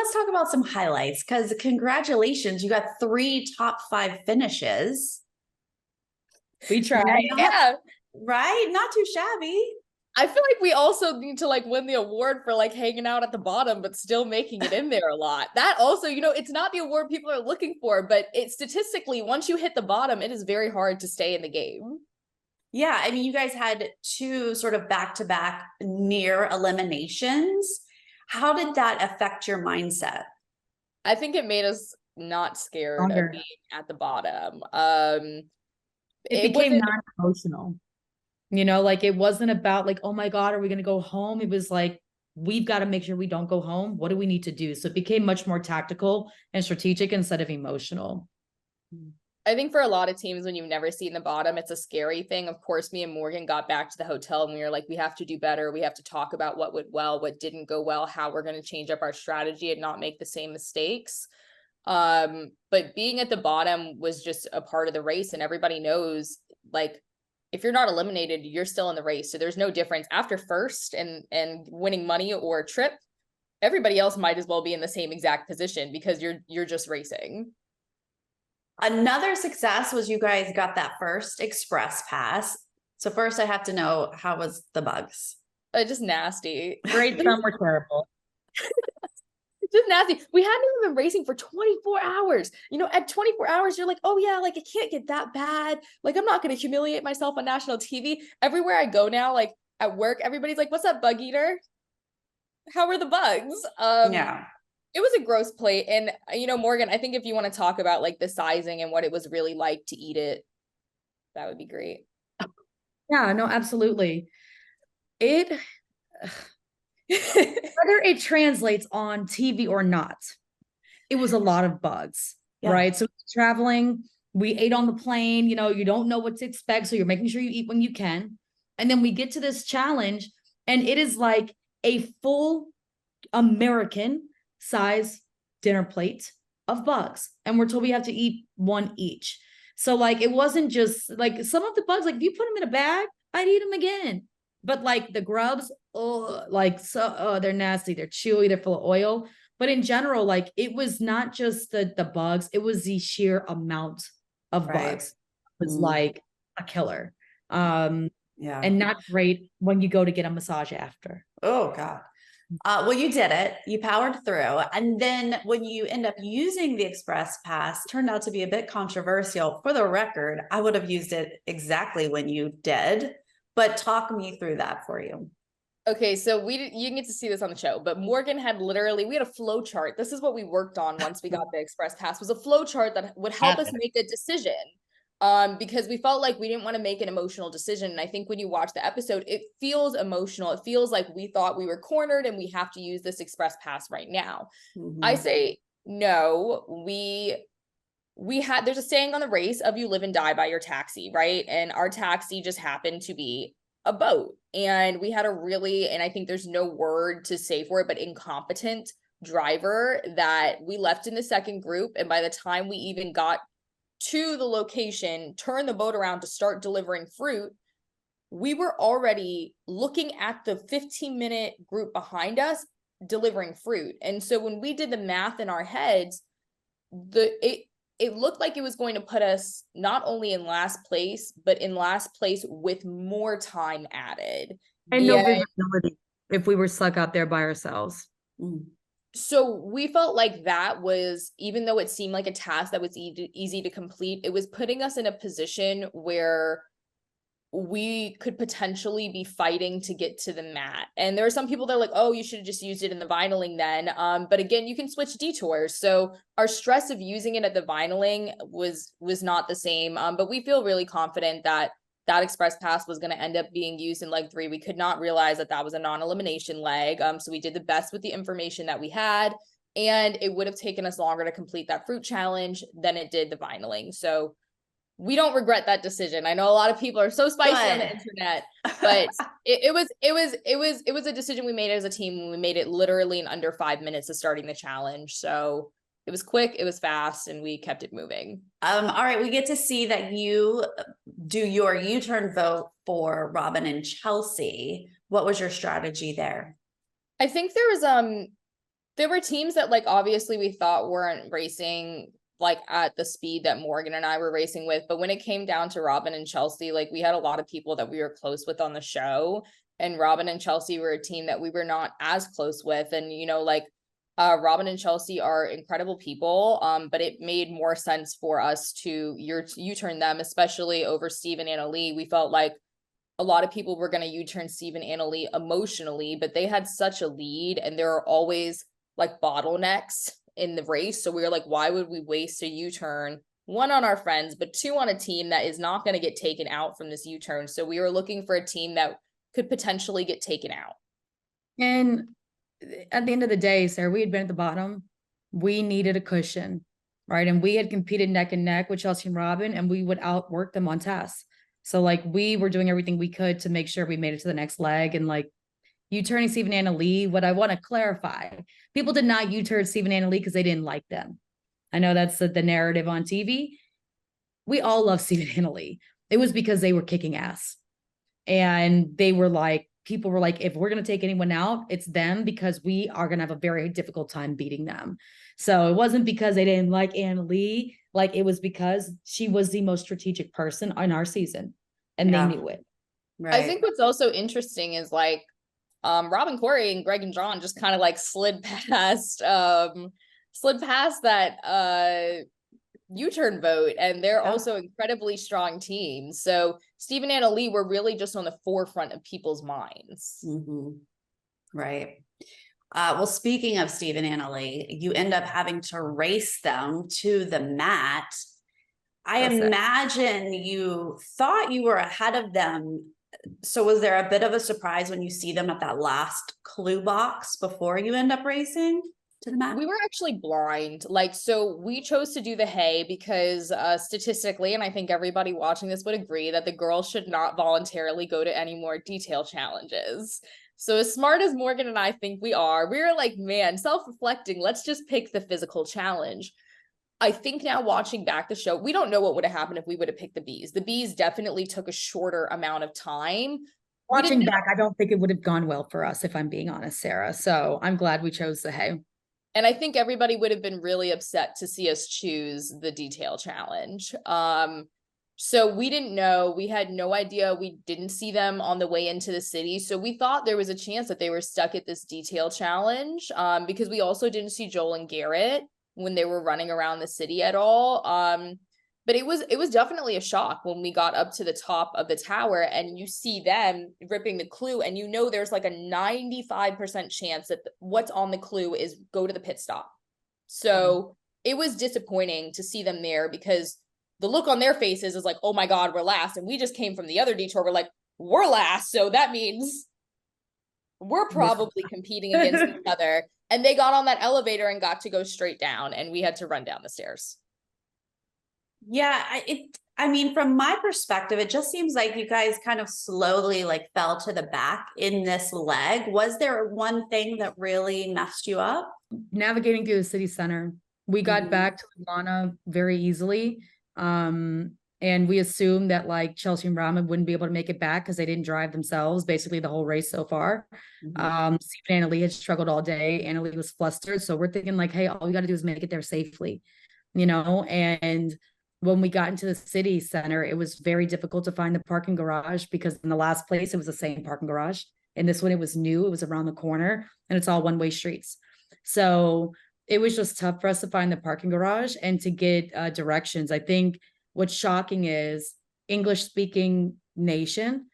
let's talk about some highlights, because congratulations, you got 3 top 5 finishes. We tried. Yeah. Right? Not too shabby. I feel like we also need to like win the award for like hanging out at the bottom, but still making it in there a lot. That also, it's not the award people are looking for, but it statistically, once you hit the bottom, it is very hard to stay in the game. Yeah. I mean, you guys had 2 sort of back-to-back near eliminations. How did that affect your mindset? I think it made us not scared of being at the bottom. It became non-emotional. Like it wasn't about like, oh my God, are we going to go home? It was like, we've got to make sure we don't go home. What do we need to do? So it became much more tactical and strategic instead of emotional. I think for a lot of teams, when you've never seen the bottom, it's a scary thing. Of course, me and Morgan got back to the hotel and we were like, we have to do better. We have to talk about what went well, what didn't go well, how we're going to change up our strategy and not make the same mistakes. But being at the bottom was just a part of the race, and everybody knows, like, if you're not eliminated, you're still in the race. So there's no difference after first and winning money or a trip. Everybody else might as well be in the same exact position because you're just racing. Another success was you guys got that first express pass. So first I have to know, how was the bugs? Just nasty. Great, some were terrible. Just nasty. We hadn't even been racing for 24 hours. At 24 hours, you're like, oh yeah, like it can't get that bad. Like, I'm not going to humiliate myself on national TV. Everywhere I go now, like at work, everybody's like, what's up, bug eater? How are the bugs? Yeah. It was a gross plate. And, Morgan, I think if you want to talk about like the sizing and what it was really like to eat it, that would be great. Yeah, no, absolutely. Whether it translates on TV or not, it was a lot of bugs, right? So traveling, we ate on the plane, you don't know what to expect. So you're making sure you eat when you can. And then we get to this challenge and it is like a full American size dinner plate of bugs. And we're told we have to eat 1 each. So like, it wasn't just like some of the bugs, like if you put them in a bag, I'd eat them again. But like the grubs, they're nasty. They're chewy. They're full of oil. But in general, like it was not just the bugs. It was the sheer amount of bugs. It was like a killer. And not great when you go to get a massage after. Oh God. Well, you did it. You powered through. And then when you end up using the Express Pass, turned out to be a bit controversial. For the record, I would have used it exactly when you did, but talk me through that for you. Okay, so you can get to see this on the show, but Morgan had we had a flow chart. This is what we worked on once we got the Express Pass, was a flow chart that would help us make a decision. Because we felt like we didn't want to make an emotional decision. And I think when you watch the episode, it feels emotional. It feels like we thought we were cornered and we have to use this Express Pass right now. I say, no, there's a saying on the race of you live and die by your taxi, right? And our taxi just happened to be a boat. And we had and I think there's no word to say for it, but incompetent driver that we left in the second group. And by the time we even got to the location, turn the boat around to start delivering fruit, we were already looking at the 15-minute group behind us delivering fruit. And so when we did the math in our heads, it looked like it was going to put us not only in last place, but in last place with more time added. And no visibility if we were stuck out there by ourselves. So we felt like that was, even though it seemed like a task that was easy to complete, it was putting us in a position where we could potentially be fighting to get to the mat. And there are some people that are like, oh, you should have just used it in the vinyling then. But again, you can switch detours. So our stress of using it at the vinyling was not the same. But we feel really confident that Express Pass was going to end up being used in leg 3. We could not realize that was a non-elimination leg. So we did the best with the information that we had, and it would have taken us longer to complete that fruit challenge than it did the vinyling. So we don't regret that decision. I know a lot of people are so spicy on the internet, but it was a decision we made as a team when we made it literally in under 5 minutes of starting the challenge. So it was quick, it was fast, and we kept it moving. All right, we get to see that you do your U-turn vote for Robin and Chelsea. What was your strategy there? I think there was There were teams that like obviously we thought weren't racing like at the speed that Morgan and I were racing with, but when it came down to Robin and Chelsea, like we had a lot of people that we were close with on the show, and Robin and Chelsea were a team that we were not as close with. And you know, like Robin and Chelsea are incredible people, but it made more sense for us to U-turn them, especially over Steve and Anna Lee. We felt like a lot of people were going to U-turn Steve and Anna Lee emotionally, but they had such a lead, and there are always like bottlenecks in the race. So we were like, why would we waste a U-turn, one on our friends, but two on a team that is not going to get taken out from this U-turn? So we were looking for a team that could potentially get taken out. And at the end of the day, Sarah, we had been at the bottom. We needed a cushion, right? And we had competed neck and neck with Chelsea and Robin, and we would outwork them on tasks. So like we were doing everything we could to make sure we made it to the next leg. And like U-turning Steve and Anna Lee, what I want to clarify, people did not U-turn Steve and Anna Lee because they didn't like them. I know that's the narrative on TV. We all love Steve and Anna Lee. It was because they were kicking ass. And they were like, people were like, if we're going to take anyone out, it's them, because we are going to have a very difficult time beating them. So it wasn't because they didn't like Anna Lee. Like it was because she was the most strategic person on our season, and they knew it. Right. I think what's also interesting is like, Robin, Corey, and Greg and John just kind of like slid past that U-turn vote, and they're also incredibly strong teams. So Steve and Anna Lee were really just on the forefront of people's minds. Mm-hmm. Right. Well, speaking of Steve and Anna Lee, you end up having to race them to the mat. I imagine you thought you were ahead of them. So was there a bit of a surprise when you see them at that last clue box before you end up racing to the mat? We were actually blind. Like, so we chose to do the hay because statistically, and I think everybody watching this would agree, that the girls should not voluntarily go to any more detail challenges. So as smart as Morgan and I think we were like, man, self-reflecting, let's just pick the physical challenge. I think now watching back the show, we don't know what would have happened if we would have picked the bees. The bees definitely took a shorter amount of time. Watching back, I don't think it would have gone well for us, if I'm being honest, Sarah. So I'm glad we chose the hay. And I think everybody would have been really upset to see us choose the detail challenge. So we didn't know. We had no idea. We didn't see them on the way into the city. So we thought there was a chance that they were stuck at this detail challenge, because we also didn't see Joel and Garrett when they were running around the city at all. But it was definitely a shock when we got up to the top of the tower and you see them ripping the clue, and you know there's like a 95% chance that what's on the clue is go to the pit stop. So it was disappointing to see them there, because the look on their faces is like, oh my God, we're last. And we just came from the other detour. We're like, we're last. So that means we're probably competing against each other. And they got on that elevator and got to go straight down, and we had to run down the stairs. Yeah, I mean, from my perspective, it just seems like you guys kind of slowly like fell to the back in this leg. Was there one thing that really messed you up? Navigating through the city center. We got back to Lana very easily. And we assumed that like Chelsea and Robin wouldn't be able to make it back because they didn't drive themselves basically the whole race so far. Steve and Anna Lee had struggled all day. Anna Lee was flustered. So we're thinking like, hey, all we got to do is make it there safely, you know? And when we got into the city center, it was very difficult to find the parking garage, because in the last place, it was the same parking garage. And this one, it was new, it was around the corner, and it's all one-way streets. So it was just tough for us to find the parking garage and to get directions. I think what's shocking is English-speaking nation,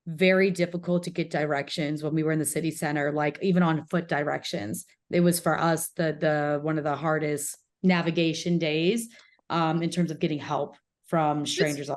very difficult to get directions when we were in the city center, like even on foot directions. It was for us the one of the hardest navigation days in terms of getting help from strangers.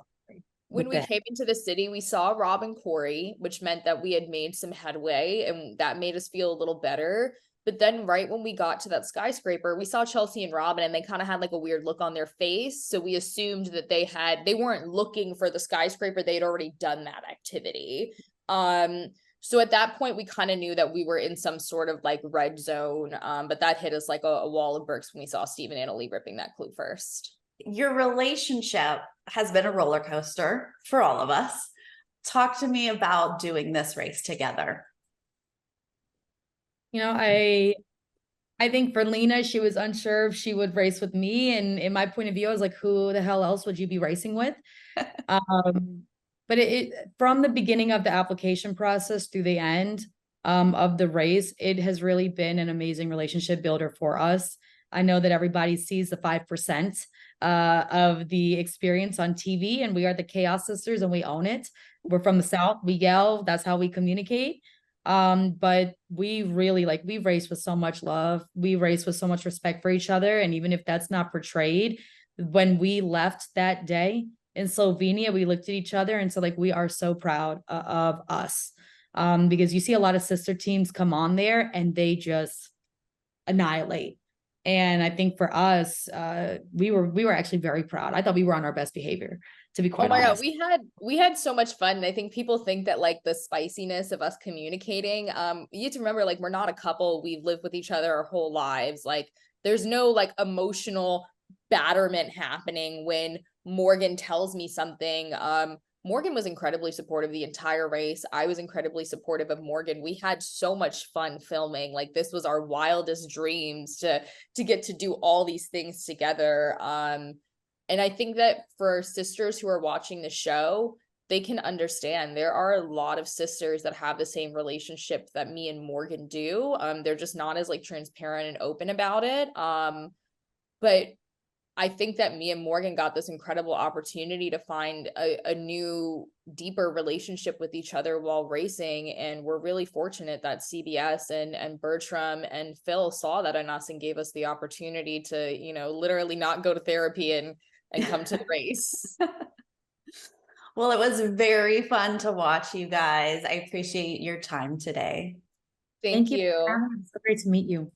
When we came into the city, we saw Rob and Corey, which meant that we had made some headway, and that made us feel a little better. But then right when we got to that skyscraper, we saw Chelsea and Robin, and they kind of had like a weird look on their face. So we assumed that they weren't looking for the skyscraper. They had already done that activity. So at that point, we kind of knew that we were in some sort of like red zone. But that hit us like a wall of bricks when we saw Steve and Anna Lee ripping that clue first. Your relationship has been a roller coaster for all of us. Talk to me about doing this race together. You know, I I think for Lena, she was unsure if she would race with me. And in my point of view, I was like, who the hell else would you be racing with? But from the beginning of the application process through the end of the race, it has really been an amazing relationship builder for us. I know that everybody sees the 5% of the experience on TV, and we are the Chaos Sisters and we own it. We're from the South, we yell, that's how we communicate. But we really we race with so much love, we race with so much respect for each other. And even if that's not portrayed, when we left that day in Slovenia, we looked at each other and said, we are so proud of us. Because you see a lot of sister teams come on there and they just annihilate. And I think for us, we were actually very proud. I thought we were on our best behavior, to be quite honest. God, we had so much fun. And I think people think that the spiciness of us communicating, you have to remember, we're not a couple. We've lived with each other our whole lives. There's no emotional batterment happening when Morgan tells me something. Morgan was incredibly supportive the entire race. I was incredibly supportive of Morgan. We had so much fun filming. This was our wildest dreams to get to do all these things together. And I think that for sisters who are watching the show, they can understand there are a lot of sisters that have the same relationship that me and Morgan do. They're just not as transparent and open about it. But I think that me and Morgan got this incredible opportunity to find a new, deeper relationship with each other while racing. And we're really fortunate that CBS and Bertram and Phil saw that in us and gave us the opportunity to, literally not go to therapy and come to the race. Well, it was very fun to watch you guys. I appreciate your time today. Thank you. It's so great to meet you.